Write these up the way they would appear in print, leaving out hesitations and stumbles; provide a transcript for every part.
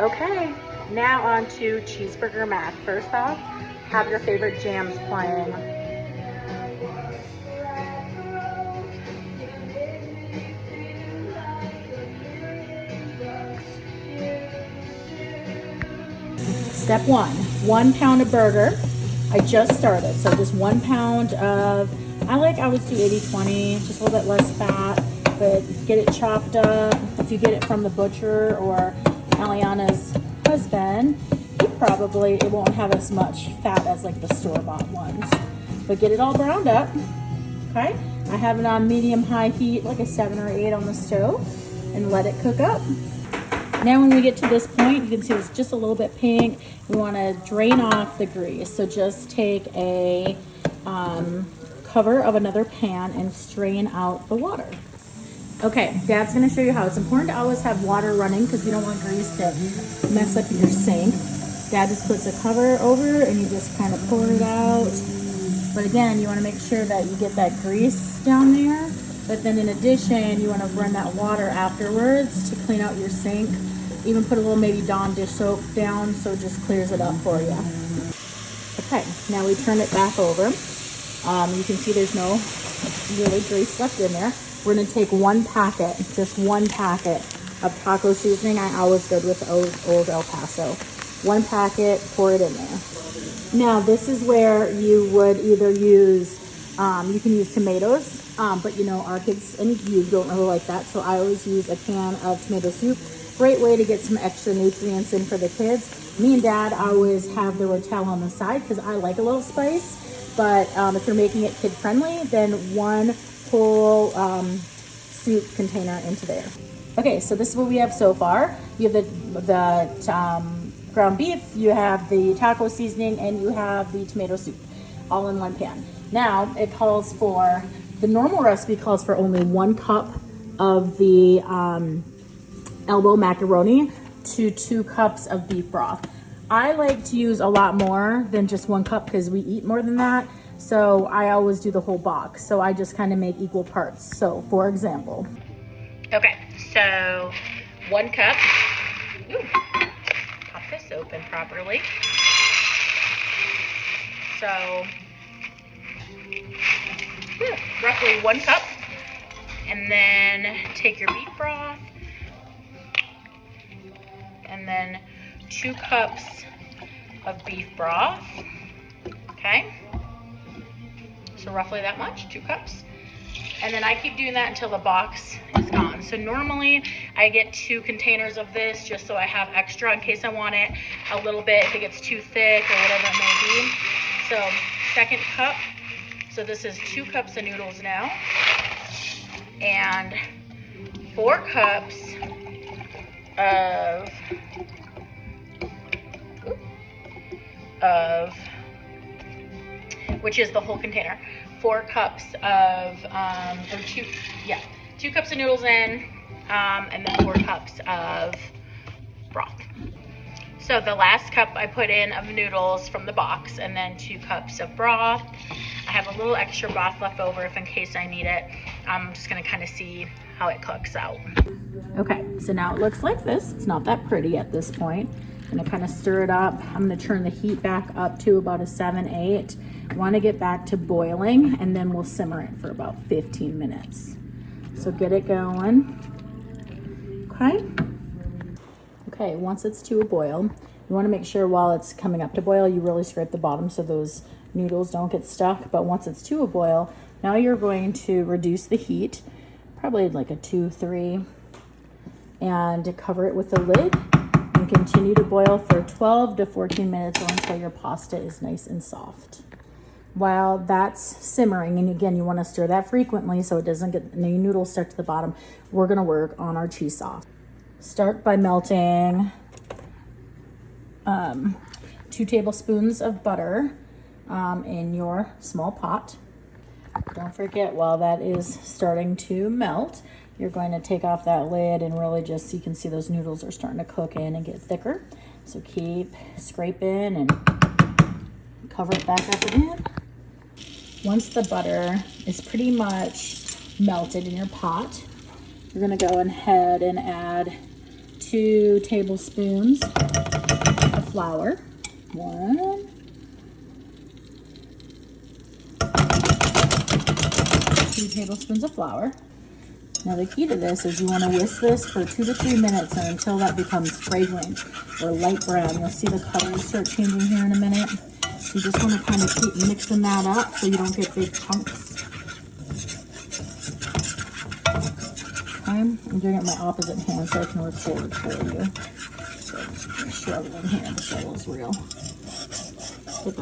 Okay, now on to Cheeseburger Mac. First off, have your favorite jams playing. Step one, 1 pound of burger. I just started, so just 1 pound of, I always do 80-20, just a little bit less fat, but get it chopped up. If you get it from the butcher or Aliana's husband, it won't have as much fat as like the store-bought ones. But get it all browned up, okay? I have it on medium-high heat, like a 7 or 8 on the stove, and let it cook up. Now when we get to this point, you can see it's just a little bit pink. We want to drain off the grease. So just take a cover of another pan and strain out the water. Okay, Dad's going to show you how. It's important to always have water running because you don't want grease to mess up your sink. Dad just puts a cover over and you just kind of pour it out. But again, you want to make sure that you get that grease down there. But then in addition, you want to run that water afterwards to clean out your sink. Even put a little maybe Dawn dish soap down so it just clears it up for you. Okay, now we turn it back over. You can see there's no really grease left in there. We're going to take just one packet of taco seasoning. I always go with Old El Paso. 1 packet, pour it in there. Now this is where you would either use, you can use tomatoes, but you know, our kids and you don't really like that, so I always use a can of tomato soup. Great way to get some extra nutrients in for the kids. Me and Dad always have the Rotel on the side because I like a little spice, but if you're making it kid friendly, then 1 whole soup container into there. Okay, so this is what we have so far. You have the ground beef, you have the taco seasoning, and you have the tomato soup all in 1 pan. Now it calls for, the normal recipe calls for only 1 cup of the elbow macaroni to 2 cups of beef broth. I like to use a lot more than just 1 cup because we eat more than that. So I always do the whole box. So I just kind of make equal parts. So for example. Okay, so 1 cup. Ooh, pop this open properly. So roughly 1 cup. And then take your beef broth. And then 2 cups of beef broth. Okay. So roughly that much, 2 cups. And then I keep doing that until the box is gone. So normally I get 2 containers of this just so I have extra in case I want it a little bit if it gets too thick or whatever it may be. So 2nd cup. So this is 2 cups of noodles now. And 4 cups of which is the whole container. 4 cups of, 2 cups of noodles in, and then 4 cups of broth. So the last cup I put in of noodles from the box, and then 2 cups of broth. I have a little extra broth left over if in case I need it. I'm just gonna kind of see how it cooks out. Okay, so now it looks like this. It's not that pretty at this point. I'm gonna kind of stir it up. I'm gonna turn the heat back up to about a 7-8. I wanna get back to boiling, and then we'll simmer it for about 15 minutes. So get it going, okay? Okay, once it's to a boil, you wanna make sure while it's coming up to boil, you really scrape the bottom so those noodles don't get stuck. But once it's to a boil, now you're going to reduce the heat, probably like a 2-3, and cover it with a lid. Continue to boil for 12 to 14 minutes or until your pasta is nice and soft. While that's simmering, and again, you want to stir that frequently so it doesn't get any noodles stuck to the bottom, we're going to work on our cheese sauce. Start by melting 2 tablespoons of butter in your small pot. Don't forget, while that is starting to melt, you're going to take off that lid and really just, so you can see those noodles are starting to cook in and get thicker. So keep scraping and cover it back up again. Once the butter is pretty much melted in your pot, you're gonna go ahead and add 2 tablespoons of flour. 1. 2 tablespoons of flour. Now the key to this is you want to whisk this for 2 to 3 minutes and until that becomes fragrant or light brown. You'll see the colors start changing here in a minute. You just want to kind of keep mixing that up so you don't get big chunks. Okay, I'm doing it with my opposite hand so I can record for you. So I'm struggling here, the show's real. Put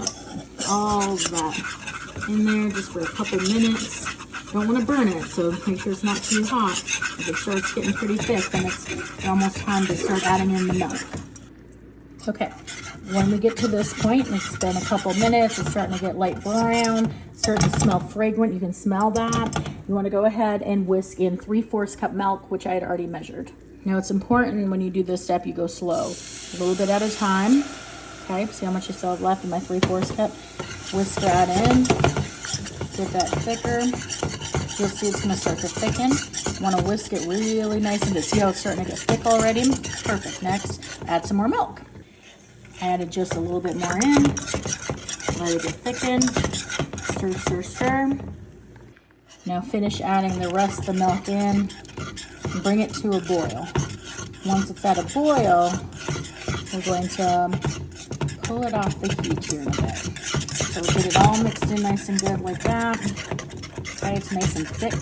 all of that in there just for a couple minutes. Don't want to burn it, so make sure it's not too hot. If it starts getting pretty thick, then it's almost time to start adding in the milk. Okay, when we get to this point, it's been a couple minutes, it's starting to get light brown, it's starting to smell fragrant, you can smell that. You want to go ahead and whisk in 3/4 cup milk, which I had already measured. Now it's important when you do this step, you go slow, a little bit at a time. Okay, see how much I still have left in my 3/4 cup? Whisk that in, get that thicker. You'll see it's going to start to thicken. You want to whisk it really nice and good. See how it's starting to get thick already? Perfect. Next, add some more milk. I added just a little bit more in. Let it get thickened. Stir, stir, stir. Now finish adding the rest of the milk in and bring it to a boil. Once it's at a boil, we're going to pull it off the heat here in a bit. So get it all mixed in nice and good like that. Okay, it's nice and thick.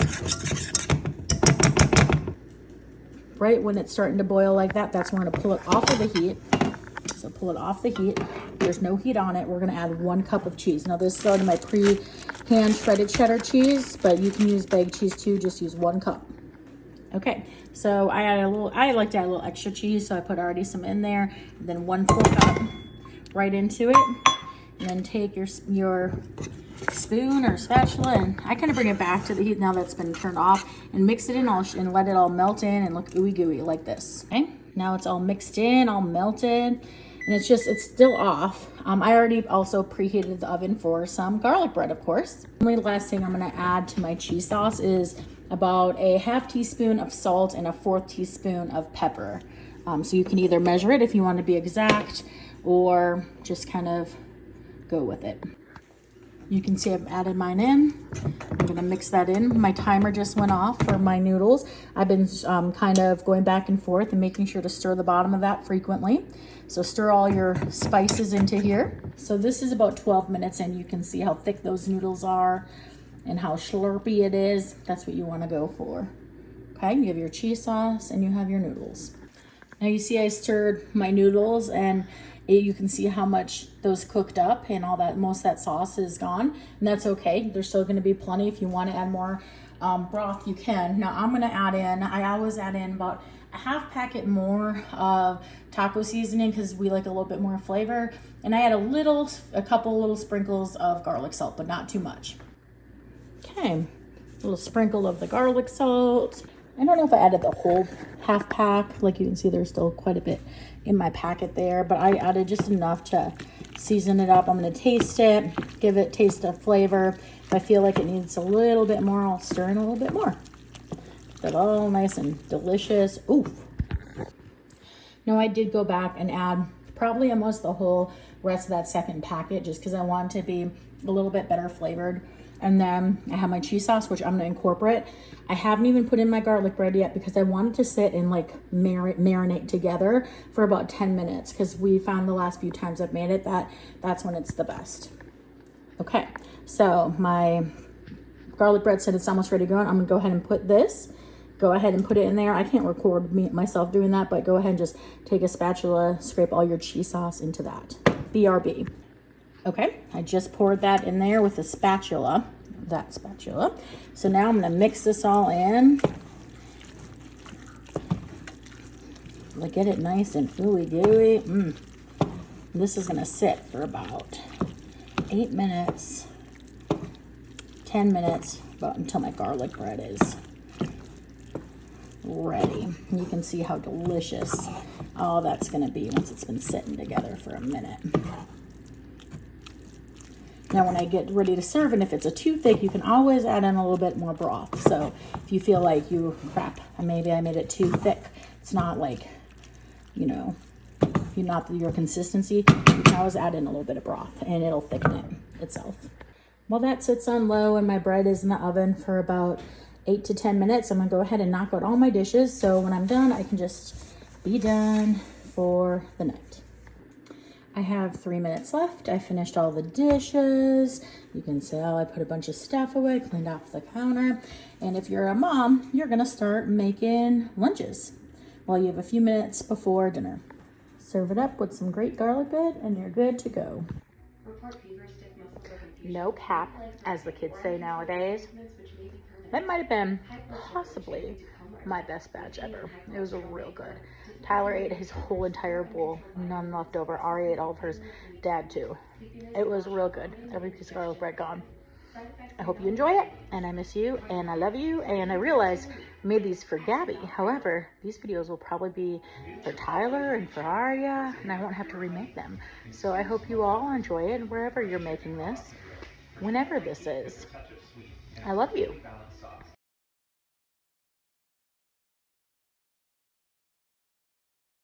Right when it's starting to boil like that, that's when we're gonna pull it off of the heat. So pull it off the heat. There's no heat on it. We're gonna add 1 cup of cheese. Now this is already my pre-hand shredded cheddar cheese, but you can use baked cheese too, just use 1 cup. Okay, so I like to add a little extra cheese, so I put already some in there. And then 1 full cup right into it. And then take your spoon or spatula, and I kind of bring it back to the heat now that's been turned off and mix it in all and let it all melt in and look ooey gooey like this. Okay, now it's all mixed in, all melted, and it's still off. I already also preheated the oven for some garlic bread, of course. The only last thing I'm going to add to my cheese sauce is about a 1/2 teaspoon of salt and a 1/4 teaspoon of pepper. So you can either measure it if you want to be exact or just kind of go with it. You can see I've added mine in. I'm gonna mix that in. My timer just went off for my noodles. I've been kind of going back and forth and making sure to stir the bottom of that frequently. So stir all your spices into here. So this is about 12 minutes in. You can see how thick those noodles are and how slurpy it is. That's what you wanna go for. Okay, you have your cheese sauce and you have your noodles. Now you see I stirred my noodles and you can see how much those cooked up and all that, most of that sauce is gone, and that's okay. There's still gonna be plenty. If you wanna add more broth, you can. Now I'm gonna add in, I always add in about a 1/2 packet more of taco seasoning because we like a little bit more flavor. And I add a couple little sprinkles of garlic salt, but not too much. Okay, a little sprinkle of the garlic salt. I don't know if I added the whole 1/2 pack. Like you can see, there's still quite a bit in my packet there, but I added just enough to season it up. I'm gonna taste it, give it taste of flavor. If I feel like it needs a little bit more, I'll stir in a little bit more. Get it all nice and delicious. Ooh. Now I did go back and add probably almost the whole rest of that second packet just because I want it to be a little bit better flavored. And then I have my cheese sauce, which I'm gonna incorporate. I haven't even put in my garlic bread yet because I wanted to sit and like marinate together for about 10 minutes because we found the last few times I've made it that's when it's the best. Okay, so my garlic bread said it's almost ready to go. I'm gonna go ahead and put it in there. I can't record myself doing that, but go ahead and just take a spatula, scrape all your cheese sauce into that. BRB. Okay, I just poured that in there with a spatula, that spatula. So now I'm gonna mix this all in. Like get it nice and ooey gooey. This is gonna sit for about 8 minutes, 10 minutes, about until my garlic bread is ready. You can see how delicious all that's gonna be once it's been sitting together for a minute. Now when I get ready to serve, and if it's too thick, you can always add in a little bit more broth. So if you feel like maybe I made it too thick, it's not like you know, if you're not your consistency, you can always add in a little bit of broth and it'll thicken it itself. While that sits on low and my bread is in the oven for about 8 to 10 minutes, I'm gonna go ahead and knock out all my dishes. So when I'm done, I can just be done for the night. I have 3 minutes left. I finished all the dishes. You can see I put a bunch of stuff away, cleaned off the counter. And if you're a mom, you're gonna start making lunches while you have a few minutes before dinner. Serve it up with some great garlic bread and you're good to go. No cap, as the kids say nowadays. That might have been possibly my best batch ever. It was real good. Tyler ate his whole entire bowl, none left over. Ari ate all of hers, Dad too. It was real good. Every piece of garlic bread gone. I hope you enjoy it, and I miss you, and I love you, and I realize I made these for Gabby. However, these videos will probably be for Tyler and for Aria, and I won't have to remake them. So I hope you all enjoy it wherever you're making this, whenever this is. I love you.